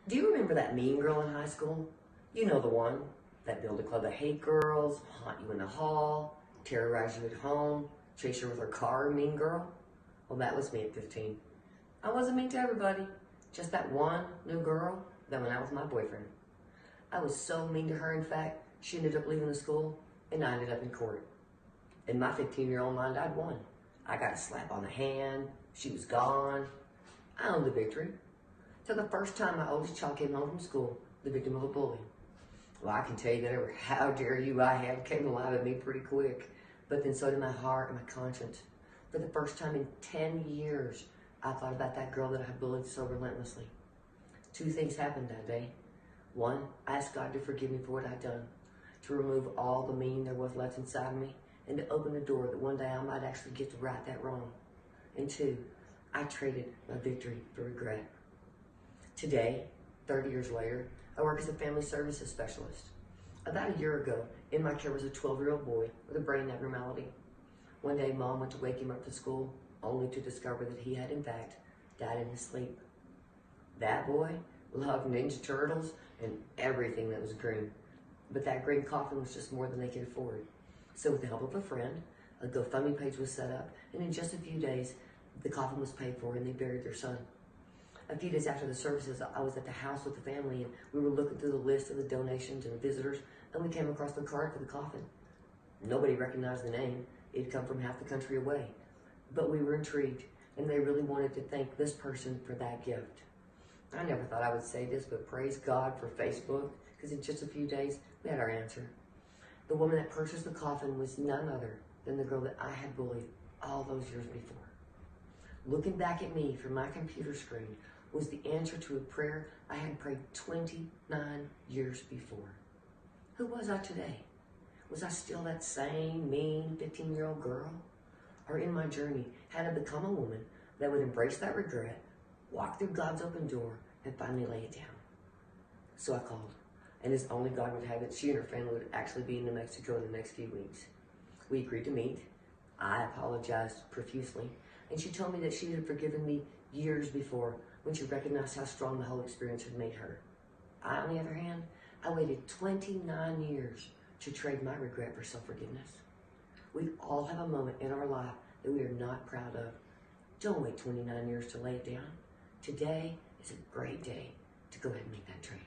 Do you remember that mean girl in high school? You know the one that built a club of hate girls, haunt you in the hall, terrorize you at home, chase you with her car, mean girl? Well, that was me at 15. I wasn't mean to everybody, just that one new girl that went out with my boyfriend. I was so mean to her, in fact, she ended up leaving the school and I ended up in court. In my 15-year-old mind, I'd won. I got a slap on the hand, she was gone. I owned the victory. So the first time my oldest child came home from school, the victim of a bully. Well, I can tell you that every how dare you I had came alive at me pretty quick. But then so did my heart and my conscience. For the first time in 10 years, I thought about that girl that I bullied so relentlessly. Two things happened that day. One, I asked God to forgive me for what I'd done, to remove all the mean there was left inside of me, and to open the door that one day I might actually get to right that wrong. And two, I traded my victory for regret. Today, 30 years later, I work as a family services specialist. About a year ago, in my care was a 12-year-old boy with a brain abnormality. One day, Mom went to wake him up to school, only to discover that he had, in fact, died in his sleep. That boy loved Ninja Turtles and everything that was green. But that green coffin was just more than they could afford. So with the help of a friend, a GoFundMe page was set up, and in just a few days, the coffin was paid for and they buried their son. A few days after the services, I was at the house with the family and we were looking through the list of the donations and the visitors, and we came across the card for the coffin. Nobody recognized the name. It had come from half the country away. But we were intrigued, and they really wanted to thank this person for that gift. I never thought I would say this, but praise God for Facebook, because in just a few days, we had our answer. The woman that purchased the coffin was none other than the girl that I had bullied all those years before. Looking back at me from my computer screen was the answer to a prayer I had prayed 29 years before. Who was I today? Was I still that same mean 15-year-old girl? Or in my journey, had I become a woman that would embrace that regret, walk through God's open door, and finally lay it down? So I called, and as only God would have it, she and her family would actually be in New Mexico in the next few weeks. We agreed to meet. I apologized profusely, and she told me that she had forgiven me years before when she recognized how strong the whole experience had made her. I, on the other hand, I waited 29 years to trade my regret for self-forgiveness. We all have a moment in our life that we are not proud of. Don't wait 29 years to lay it down. Today is a great day to go ahead and make that trade.